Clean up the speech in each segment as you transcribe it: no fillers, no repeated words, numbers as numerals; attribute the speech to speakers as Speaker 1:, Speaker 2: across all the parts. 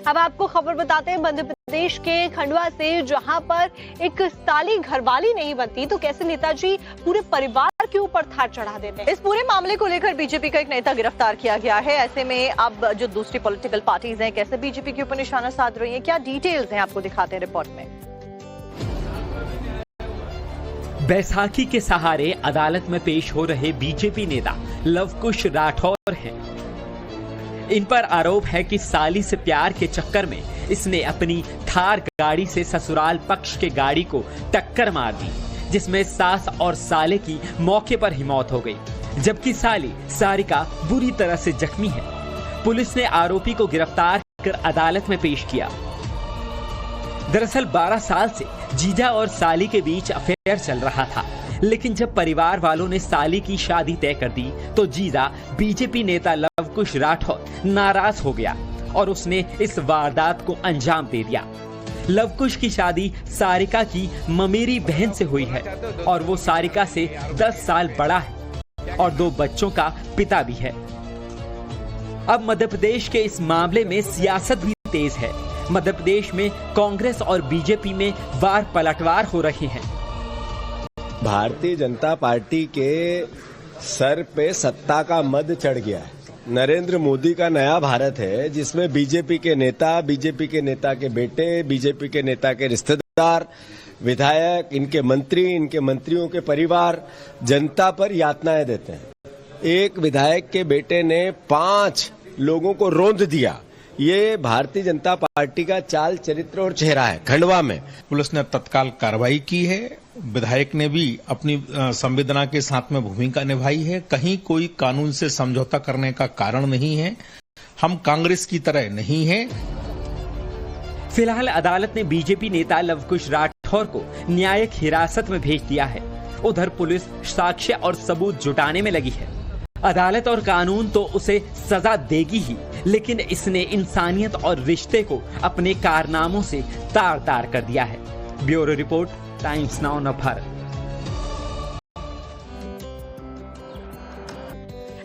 Speaker 1: अब आपको खबर बताते हैं मध्य प्रदेश के खंडवा से, जहां पर एक साली घरवाली नहीं बनती तो कैसे नेताजी पूरे परिवार के ऊपर थार चढ़ा देते हैं। इस पूरे मामले को लेकर बीजेपी का एक नेता गिरफ्तार किया गया है। ऐसे में अब जो दूसरी पॉलिटिकल पार्टीज हैं कैसे बीजेपी के ऊपर निशाना साध रही हैं, क्या डिटेल्स हैं, आपको दिखाते हैं रिपोर्ट में।
Speaker 2: बैसाखी के सहारे अदालत में पेश हो रहे बीजेपी नेता लवकुश राठौर हैं। इन पर आरोप है कि साली से प्यार के चक्कर में इसने अपनी थार गाड़ी से ससुराल पक्ष के गाड़ी को टक्कर मार दी, जिसमें सास और साले की मौके पर ही मौत हो गई, जबकि साली सारिका बुरी तरह से जख्मी है। पुलिस ने आरोपी को गिरफ्तार कर अदालत में पेश किया। दरअसल 12 साल से जीजा और साली के बीच अफेयर चल रहा था, लेकिन जब परिवार वालों ने साली की शादी तय कर दी तो जीजा बीजेपी नेता लवकुश राठौर नाराज हो गया और उसने इस वारदात को अंजाम दे दिया। लवकुश की शादी सारिका की ममेरी बहन से हुई है और वो सारिका से 10 साल बड़ा है और 2 बच्चों का पिता भी है। अब मध्य प्रदेश के इस मामले में सियासत भी तेज है। मध्य प्रदेश में कांग्रेस और बीजेपी में वार पलटवार हो रहे हैं।
Speaker 3: भारतीय जनता पार्टी के सर पे सत्ता का मद चढ़ गया है। नरेंद्र मोदी का नया भारत है, जिसमें बीजेपी के नेता के बेटे, बीजेपी के नेता के रिश्तेदार, विधायक, इनके मंत्री, इनके मंत्रियों के परिवार जनता पर यातनाएं देते हैं। एक विधायक के बेटे ने 5 लोगों को रौंद दिया। ये भारतीय जनता पार्टी का चाल, चरित्र और चेहरा है। खंडवा में
Speaker 4: पुलिस ने तत्काल कार्रवाई की है। विधायक ने भी अपनी संवेदना के साथ में भूमिका निभाई है। कहीं कोई कानून से समझौता करने का कारण नहीं है। हम कांग्रेस की तरह नहीं हैं।
Speaker 2: फिलहाल अदालत ने बीजेपी नेता लवकुश राठौर को न्यायिक हिरासत में भेज दिया है। उधर पुलिस साक्ष्य और सबूत जुटाने में लगी है। अदालत और कानून तो उसे सजा देगी ही, लेकिन इसने इंसानियत और रिश्ते को अपने कारनामों से तार तार कर दिया है। Bureau report, times now Bharat.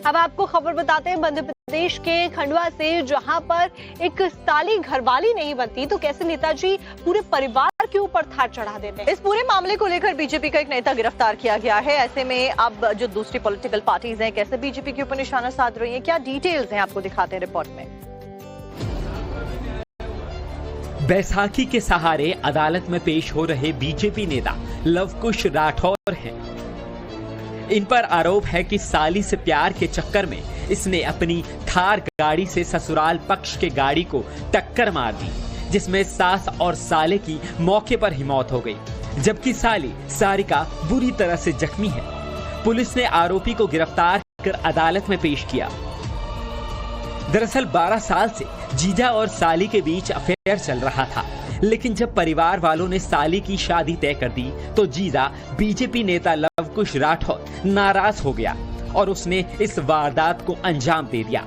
Speaker 1: अब आपको खबर बताते हैं मध्य प्रदेश के खंडवा से, जहां पर एक साली घरवाली नहीं बनती तो कैसे नेताजी पूरे परिवार के ऊपर थार चढ़ा देते हैं। इस पूरे मामले को लेकर बीजेपी का एक नेता गिरफ्तार किया गया है। ऐसे में अब जो दूसरी पॉलिटिकल पार्टीज हैं कैसे बीजेपी के ऊपर निशाना साध रही हैं, क्या डिटेल्स हैं, आपको दिखाते हैं रिपोर्ट में।
Speaker 2: बैसाखी के सहारे अदालत में पेश हो रहे बीजेपी नेता लवकुश राठौर हैं। इन पर आरोप है कि साली से प्यार के चक्कर में इसने अपनी थार गाड़ी से ससुराल पक्ष के गाड़ी को टक्कर मार दी, जिसमें सास और साले की मौके पर ही मौत हो गई, जबकि साली सारिका बुरी तरह से जख्मी है। पुलिस ने आरोपी को गिरफ्तार कर अदालत में पेश किया। दरअसल 12 साल से जीजा और साली के बीच अफेयर चल रहा था, लेकिन जब परिवार वालों ने साली की शादी तय कर दी तो जीजा बीजेपी नेता लवकुश राठौर नाराज हो गया और उसने इस वारदात को अंजाम दे दिया।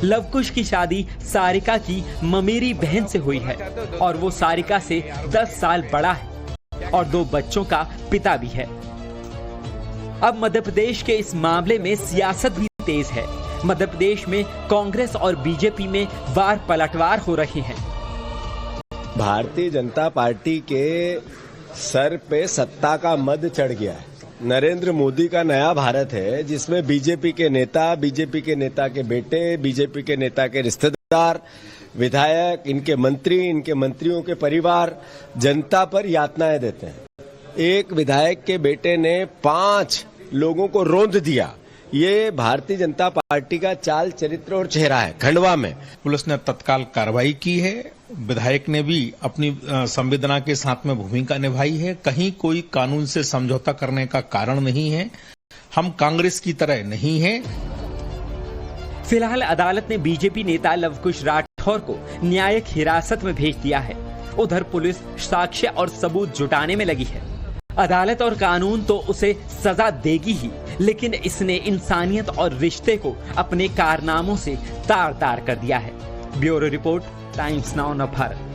Speaker 2: लवकुश की शादी सारिका की ममेरी बहन से हुई है और वो सारिका से 10 साल बड़ा है और 2 बच्चों का पिता भी है। अब मध्य प्रदेश के इस मामले में सियासत भी तेज है। मध्य प्रदेश में कांग्रेस और बीजेपी में वार पलटवार हो रहे हैं।
Speaker 3: भारतीय जनता पार्टी के सर पे सत्ता का मद चढ़ गया है। नरेंद्र मोदी का नया भारत है, जिसमें बीजेपी के नेता के बेटे, बीजेपी के नेता के रिश्तेदार, विधायक, इनके मंत्री, इनके मंत्रियों के परिवार जनता पर यातनाएं देते हैं। एक विधायक के बेटे ने 5 लोगों को रौंद दिया। ये भारतीय जनता पार्टी का चाल, चरित्र और चेहरा है। खंडवा में
Speaker 4: पुलिस ने तत्काल कार्रवाई की है। विधायक ने भी अपनी संवेदना के साथ में भूमिका निभाई है। कहीं कोई कानून से समझौता करने का कारण नहीं है। हम कांग्रेस की तरह नहीं हैं।
Speaker 2: फिलहाल अदालत ने बीजेपी नेता लवकुश राठौर को न्यायिक हिरासत में भेज दिया है। उधर पुलिस साक्ष्य और सबूत जुटाने में लगी है। अदालत और कानून तो उसे सजा देगी ही, लेकिन इसने इंसानियत और रिश्ते को अपने कारनामों से तार तार कर दिया है। Bureau report, times now Bharat.